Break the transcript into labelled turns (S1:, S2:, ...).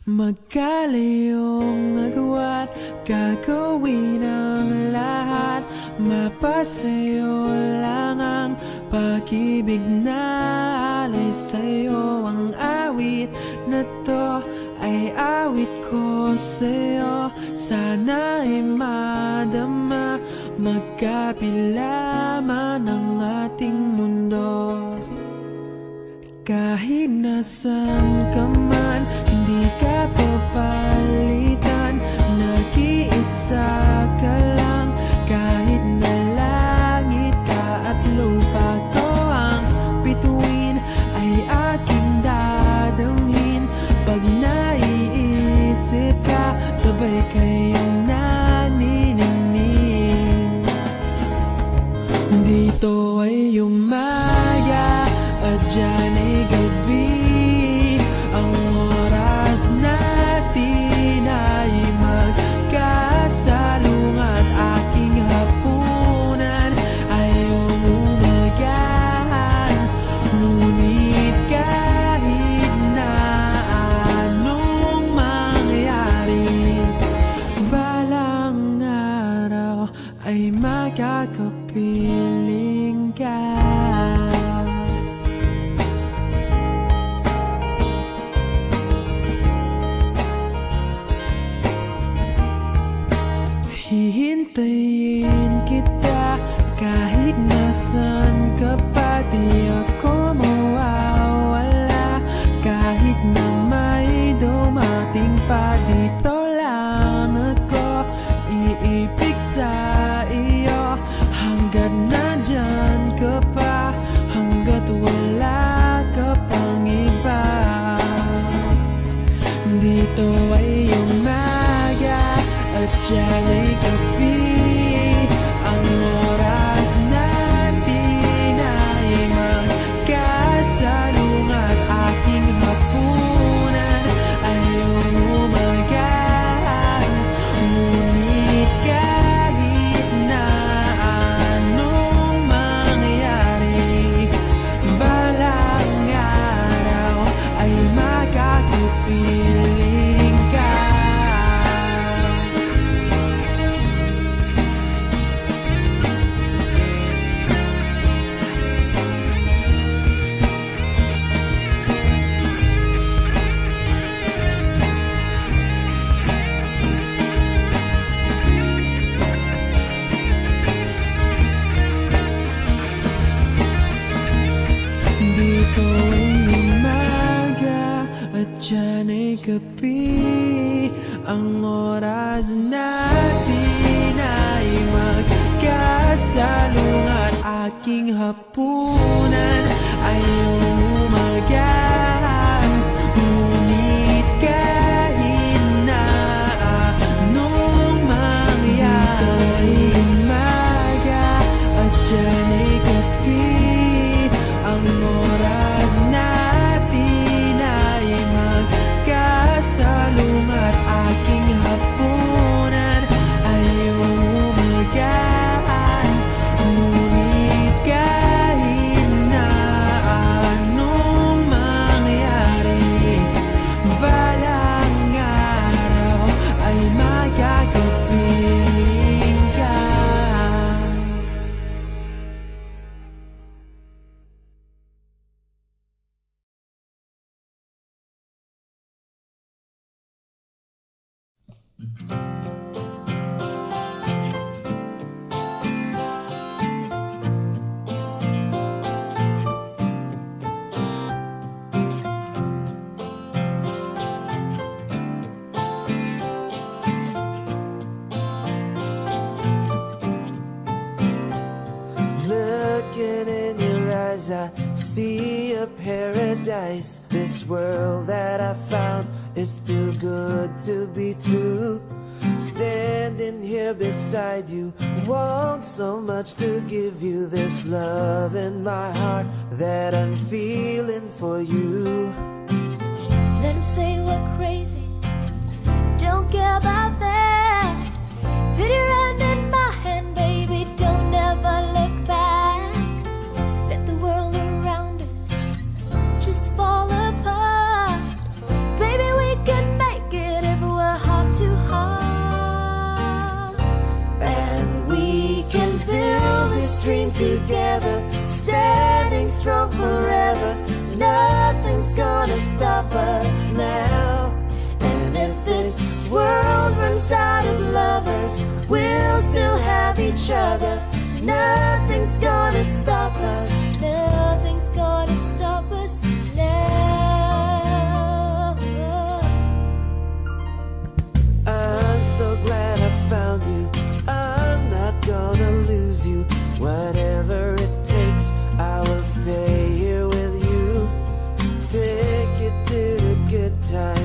S1: Magkalayong nagawa't gagawin ang lahat. Mapasayo lang ang pag-ibig na alay sa'yo. Ang awit na to ay awit ko sa'yo. Sana ay madama, magkapila man ang ating mundo. Kahit nasan ka man, hindi ka papalitan. Nag-iisa ka lang, kahit na langit ka at lupa ko ang bituin, ay aking dadamhin. Pag naiisip ka, sabay kayong naniningning. Dito ay umaga at dyan ay gabi. Ang oras natin ay magkasalungat. Aking hapunan ay umumagahan. Ngunit kahit na anong mangyari, balang araw ay makakapiling ka. Hihintayin kita kahit nasan ka pa. Di ako mawawala kahit na may dumating pa. Dito lang ako iibig sa iyo hanggat nandyan ka pa, hanggat wala ka pang iba. Dito ay umaga at dyan ay gabi. Ang oras natin ay magkasalungat. Aking hapunan ay umumagahan. Ngunit kahit na anong mangyari, balang araw ay makakapiling ka. Dito ay umaga at dyan ay gabi. Ang oras natin ay magkasalungat. Aking hapunan ay umumagahan. Ngunit kahit na anong mangyari, dito ay umaga at dyan ay gabi. Ang oras natin ay magkasalungat. Aking hapunan ay umumagahan. Ngunit kahit na anong mangyari, balang araw ay magkakapiling ka.
S2: Looking in your eyes, I see a paradise. This world that I found is too good to be true. Standing here beside you, want so much to give you this love in my heart that I'm feeling for you.
S3: Let him say we're crazy, don't care about that. Put your hand in my hand, baby, don't ever look back. Let the world around us just fall apart. Baby, we can make
S2: together, standing strong forever. Nothing's gonna stop us now. And if this world runs out of lovers, we'll still have each other. Nothing's gonna stop us.
S3: Nothing's gonna stop us now.
S2: I'm so glad I found you. I'm not gonna lose you. Whatever it takes, I will stay here with you. Take it to the good times.